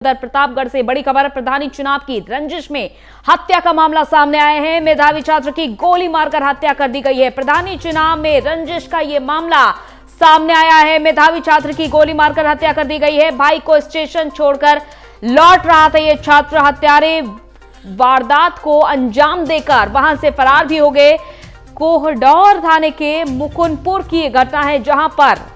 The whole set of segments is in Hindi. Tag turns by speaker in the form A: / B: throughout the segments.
A: उधर प्रतापगढ़ से बड़ी खबर, प्रधानी चुनाव की रंजिश में हत्या का मामला सामने आया है। मेधावी छात्र की गोली मारकर हत्या कर दी गई है। प्रधानी चुनाव में रंजिश का यह मामला सामने आया है। मेधावी छात्र की गोली मारकर हत्या कर दी गई है। भाई को स्टेशन छोड़कर लौट रहा था ये छात्र। हत्यारे वारदात को अंजाम देकर वहां से फरार भी हो गए। कोहडौर थाने के मुकुंदपुर की यह घटना है, जहां पर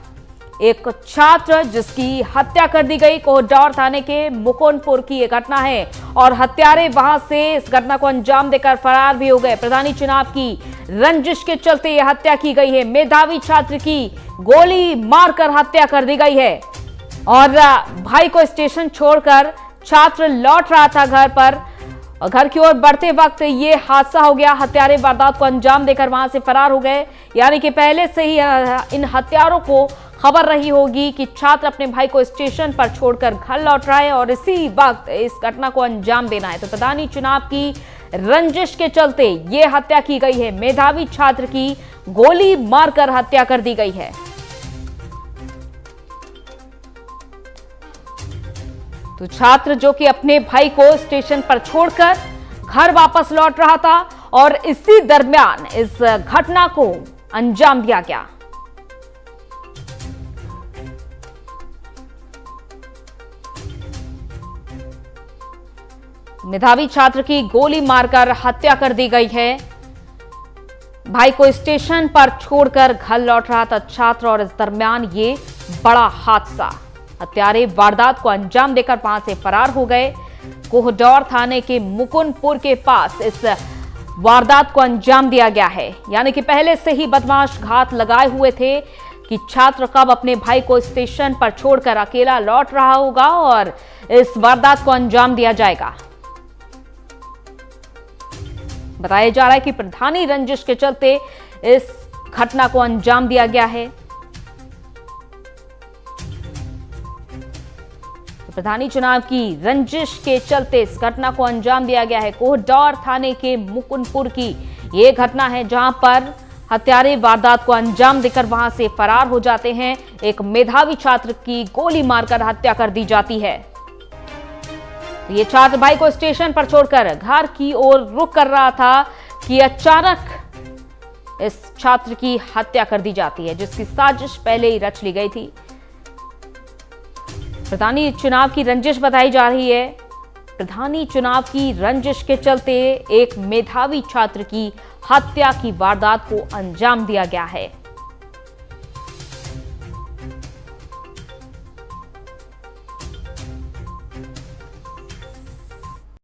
A: एक छात्र जिसकी हत्या कर दी गई। कोहडौर थाने के मुकुंदपुर की यह घटना है और हत्यारे वहां से इस घटना को अंजाम देकर फरार भी हो गए। प्रधानी चुनाव की रंजिश के चलते यह हत्या की गई है। मेधावी छात्र की गोली मारकर हत्या कर दी गई है और भाई को स्टेशन छोड़कर छात्र लौट रहा था घर पर। घर की ओर बढ़ते वक्त ये हादसा हो गया। हत्यारे वारदात को अंजाम देकर वहां से फरार हो गए। यानी कि पहले से ही इन हत्यारों को खबर रही होगी कि छात्र अपने भाई को स्टेशन पर छोड़कर घर लौट रहा है और इसी वक्त इस घटना को अंजाम देना है। तो प्रधानी चुनाव की रंजिश के चलते ये हत्या की गई है। मेधावी छात्र की गोली मारकर हत्या कर दी गई है। तो छात्र जो कि अपने भाई को स्टेशन पर छोड़कर घर वापस लौट रहा था और इसी दरमियान इस घटना को अंजाम दिया गया। मेधावी छात्र की गोली मारकर हत्या कर दी गई है। भाई को स्टेशन पर छोड़कर घर लौट रहा था छात्र और इस दरमियान ये बड़ा हादसा। हत्यारे वारदात को अंजाम देकर वहां से फरार हो गए। कोहडौर थाने के मुकुंदपुर के पास इस वारदात को अंजाम दिया गया है। यानी कि पहले से ही बदमाश घात लगाए हुए थे कि छात्र कब अपने भाई को स्टेशन पर छोड़कर अकेला लौट रहा होगा और इस वारदात को अंजाम दिया जाएगा। बताया जा रहा है कि प्रधानी रंजिश के चलते इस घटना को अंजाम दिया गया है। प्रधानी चुनाव की रंजिश के चलते इस घटना को अंजाम दिया गया है। कोहडौर थाने के मुकुंदपुर की यह घटना है, जहां पर हत्यारे वारदात को अंजाम देकर वहां से फरार हो जाते हैं। एक मेधावी छात्र की गोली मारकर हत्या कर दी जाती है। ये छात्र भाई को स्टेशन पर छोड़कर घर की ओर रुख कर रहा था कि अचानक इस छात्र की हत्या कर दी जाती है, जिसकी साजिश पहले ही रच ली गई थी। प्रधानी चुनाव की रंजिश बताई जा रही है। प्रधानी चुनाव की रंजिश के चलते एक मेधावी छात्र की हत्या की वारदात को अंजाम दिया गया है।